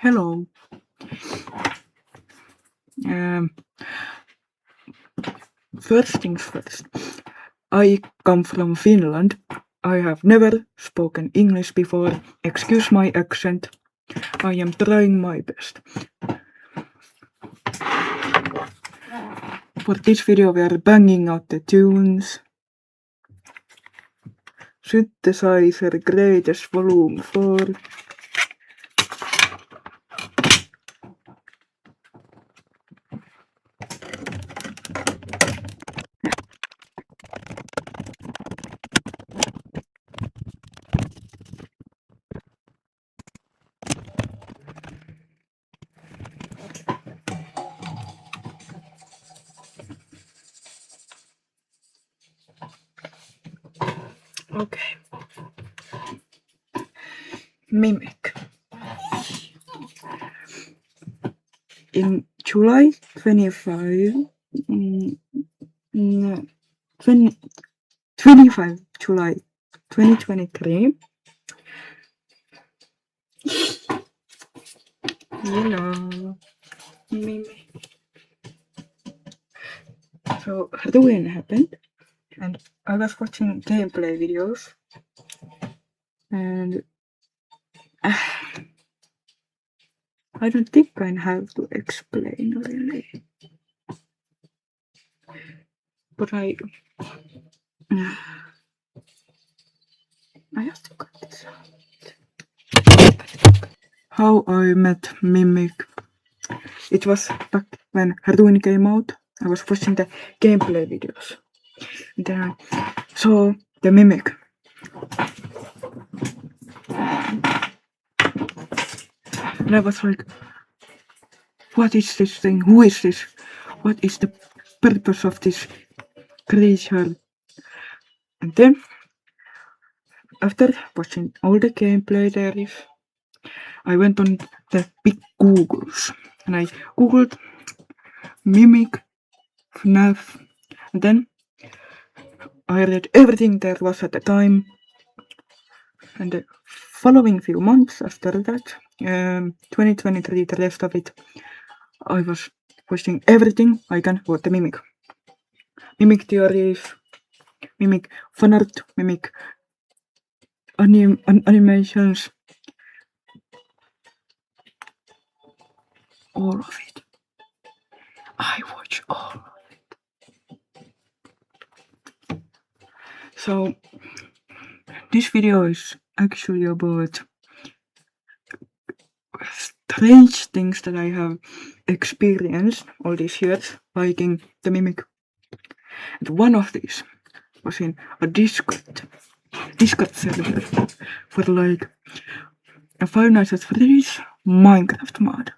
Hello. First things first. I come from Finland. I have never spoken English before. Excuse my accent. I am trying my best. For this video we are banging out the tunes. Synthesizer Greatest Volume 4. Okay. Mimic. In July 25, 25 July 2023, Mimic. So Halloween happened, and I was watching gameplay videos, and I don't think I have to explain really, but I have to cut this out. How I met Mimic. It was back when Halloween came out. I was watching the gameplay videos, and then I saw the Mimic. And I was like, what is this thing? Who is this? What is the purpose of this creature? And then, after watching all the gameplay there is, I went on the big Googles. And I googled Mimic, fnaf, and then I read everything there was at the time. And the following few months after that, 2023, the rest of it, I was posting everything I can about the Mimic. Mimic theories, Mimic fan art, Mimic animations, all of it. I watch all of it. So this video is actually about strange things that I have experienced all these years liking the Mimic. And one of these was in a Discord server for like a Five Nights at Freddy's Minecraft mod.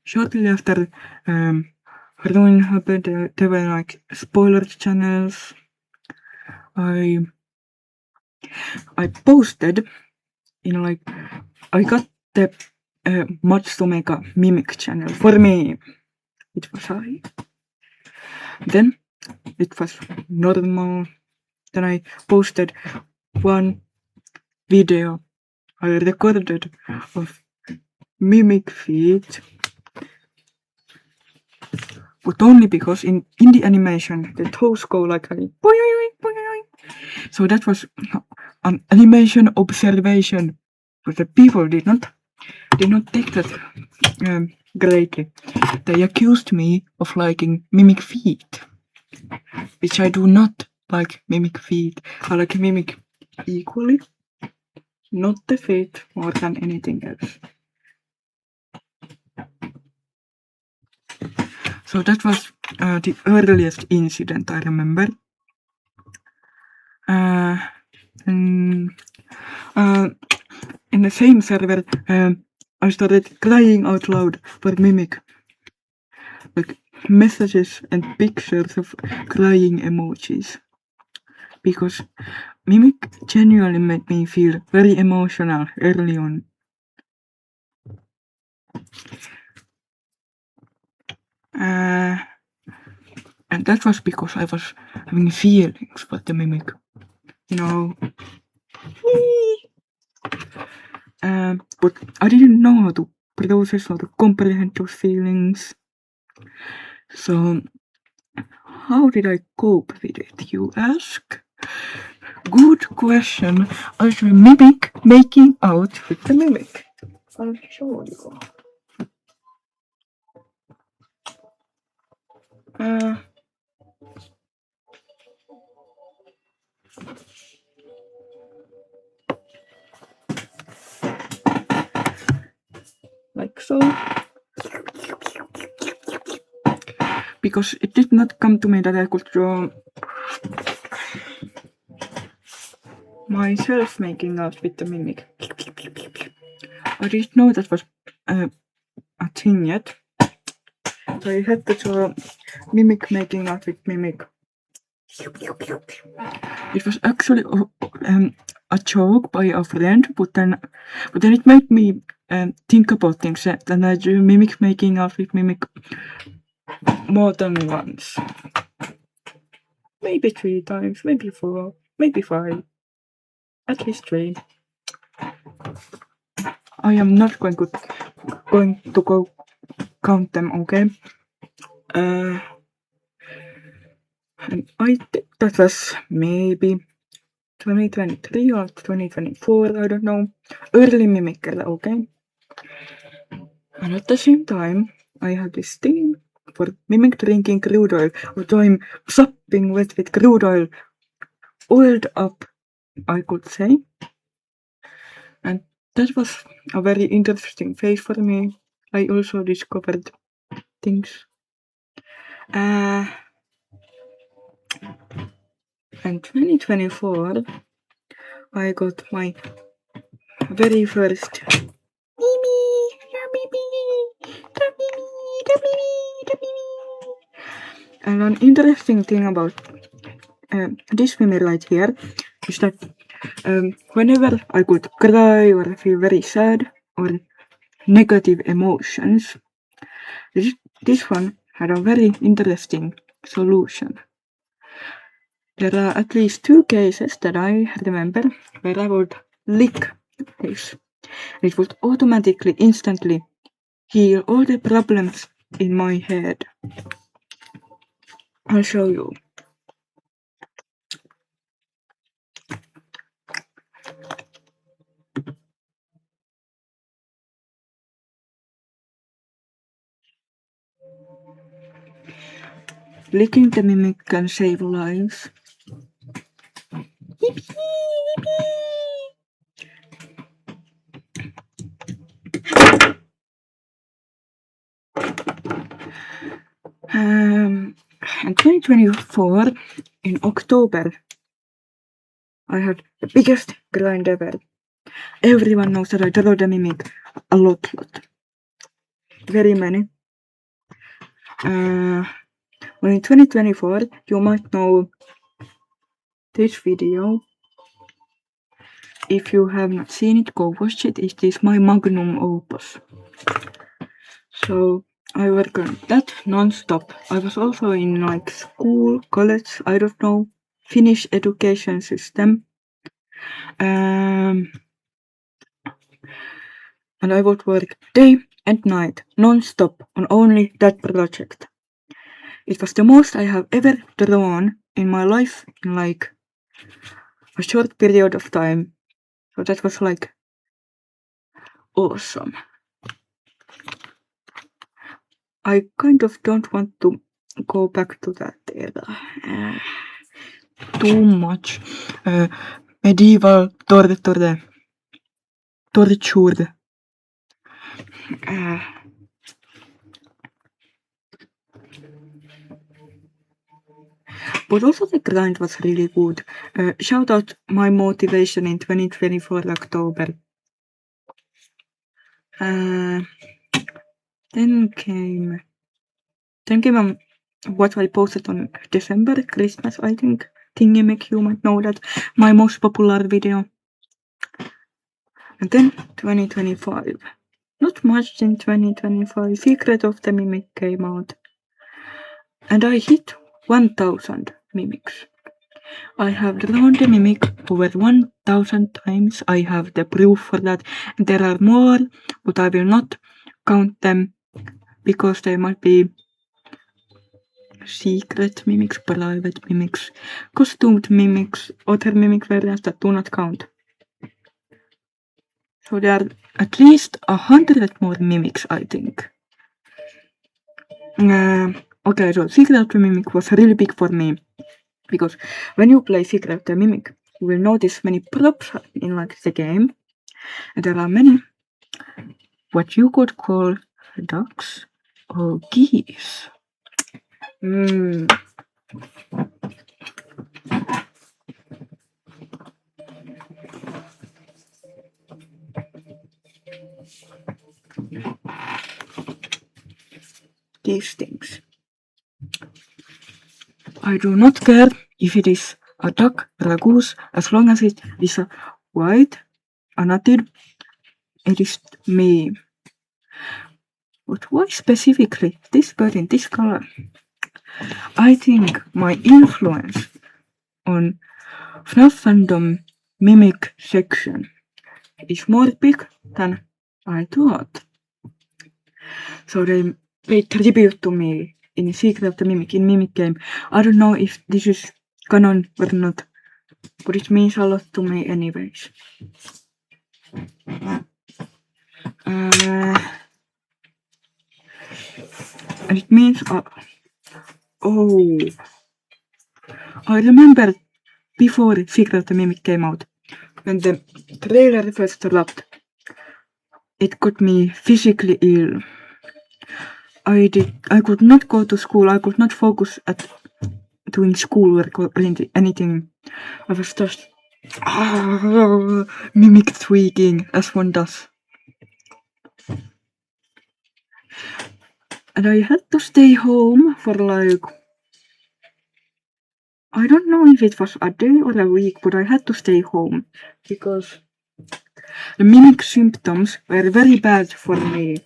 Shortly after Halloween happened, there were like spoiler channels. I posted in like, I got the mods to make a Mimic channel. For me, it was high. Then it was normal. Then I posted one video I recorded of Mimic feet, but only because in the animation the toes go like boing, boing, boing. So that was an animation observation, but the people did not take that greatly. They accused me of liking Mimic feet, which I do not like. Mimic feet. I like Mimic equally, not the feet more than anything else. So that was the earliest incident I remember. In the same server, I started crying out loud for Mimic. Like messages and pictures of crying emojis. Because Mimic genuinely made me feel very emotional early on. And that was because I was having feelings for the Mimic. You know. But I didn't know how to process or to comprehend those feelings. So how did I cope with it, you ask? Good question. I should mimic making out with the mimic. I'll show you. Like so. Because it did not come to me that I could draw myself making out with the mimic. I didn't know that was a thing yet. So I had to draw mimic making out with mimic. It was actually a joke by a friend, but then it made me think about things that I drew mimic making out with mimic more than once. Maybe 3 times, maybe 4, maybe 5. At least 3. I am not going to go count them, okay? And I think that was maybe 2023 or 2024, I don't know. Early mimicry, okay? And at the same time, I had this thing for mimic drinking crude oil, or I'm sopping wet with crude oil, oiled up, I could say. And that was a very interesting phase for me. I also discovered things. And 2024, I got my very first and an interesting thing about this meme right here is that whenever I could cry or feel very sad or negative emotions, this one had a very interesting solution. There are at least 2 cases that I remember where I would lick this. It would automatically, instantly heal all the problems in my head. I'll show you. Licking the mimic can save lives. Yippee, yippee. In 2024, in October, I had the biggest grind ever. Everyone knows that I draw the mimic a lot. Very many. Well, in 2024, you might know this video. If you have not seen it, go watch it. It is my magnum opus. So I work on that non-stop. I was also in like school, college, I don't know, Finnish education system. And I would work day and night, non-stop, on only that project. It was the most I have ever drawn in my life in like a short period of time. So that was like awesome. I kind of don't want to go back to that era. Too much medieval tortured. But also the grind was really good. Shout out my motivation in 2024 October. Then came what I posted on December, Christmas, I think. Thingy make you might know that. My most popular video. And then 2025. Not much in 2025. Secret of the Mimic came out. And I hit 1000 mimics. I have drawn the mimic over 1000 times. I have the proof for that. There are more, but I will not count them because they might be secret mimics, private mimics, costumed mimics, other mimic variants that do not count. So there are at least 100 more mimics, I think. Okay, so Secret of the Mimic was really big for me. Because when you play Secret of the Mimic, you will notice many props in like the game. And there are many what you could call ducks or geese. These things. I do not care if it is a duck or a goose, as long as it is a white, a native, it is me. But why specifically this bird in this color? I think my influence on FNAF fandom mimic section is more big than I thought. So they paid tribute to me in Secret of the Mimic, in Mimic game. I don't know if this is canon or not, but it means a lot to me anyways. And it means, oh, I remember before Secret of the Mimic came out, when the trailer first dropped, it got me physically ill. I could not go to school, I could not focus at doing schoolwork or anything. I was just mimic tweaking as one does. And I had to stay home for like, I don't know if it was a day or a week, but I had to stay home because the mimic symptoms were very bad for me.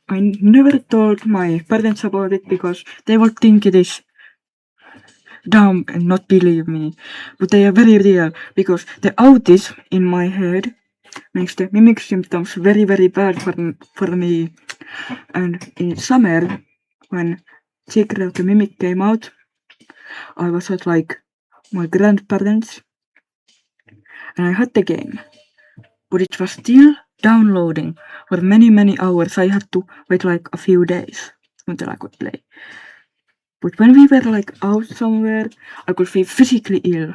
I never told my parents about it because they would think it is dumb and not believe me, but they are very real because the autism in my head makes the mimic symptoms very, very bad for me. And in summer, when Secret of the Mimic came out, I was at like my grandparents and I had the game, but it was still downloading for many, many hours. I had to wait like a few days until I could play. But when we were like out somewhere, I could feel physically ill.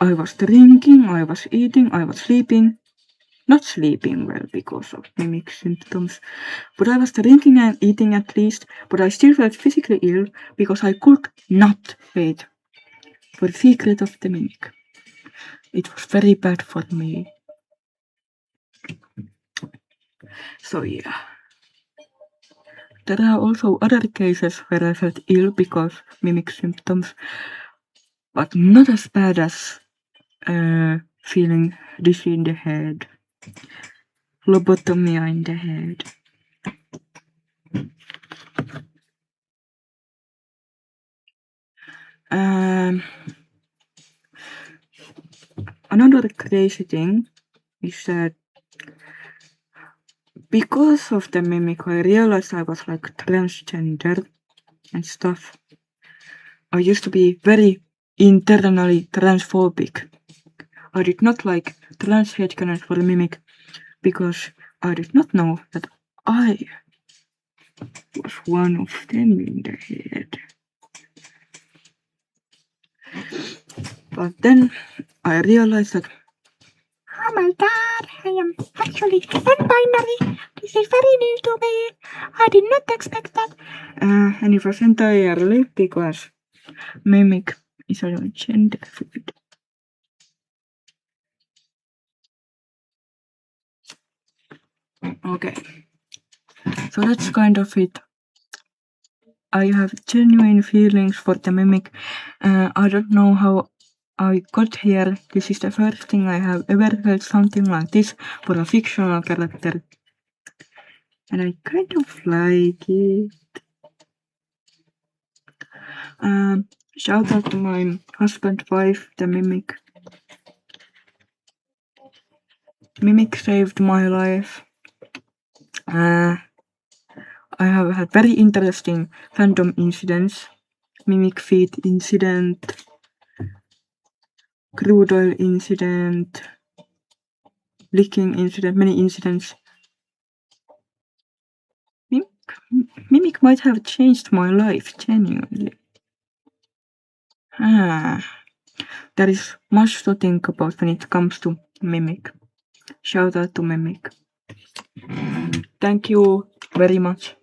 I was drinking, I was eating, I was sleeping. Not sleeping well because of mimic symptoms, but I was drinking and eating at least, but I still felt physically ill because I could not wait for the Secret of the Mimic. It was very bad for me. So yeah. There are also other cases where I felt ill because mimic symptoms, but not as bad as feeling dizzy in the head, lobotomia in the head. Another crazy thing is that because of the mimic, I realized I was like transgender and stuff. I used to be very internally transphobic. I did not like trans headcanons for the mimic because I did not know that I was one of them in the head. But then I realized that, oh my god, I am actually non-binary. This is very new to me. I did not expect that. And it was entirely because mimic is a gender fluid. Okay, so that's kind of it. I have genuine feelings for the mimic. I don't know how I got here. This is the first thing I have ever felt something like this for a fictional character. And I kind of like it. Shout out to my husband, wife, the Mimic. Mimic saved my life. I have had very interesting fandom incidents. Mimic feed incident, crude oil incident, licking incident, many incidents. Mimic might have changed my life, genuinely. There is much to think about when it comes to Mimic. Shout out to Mimic. Thank you very much.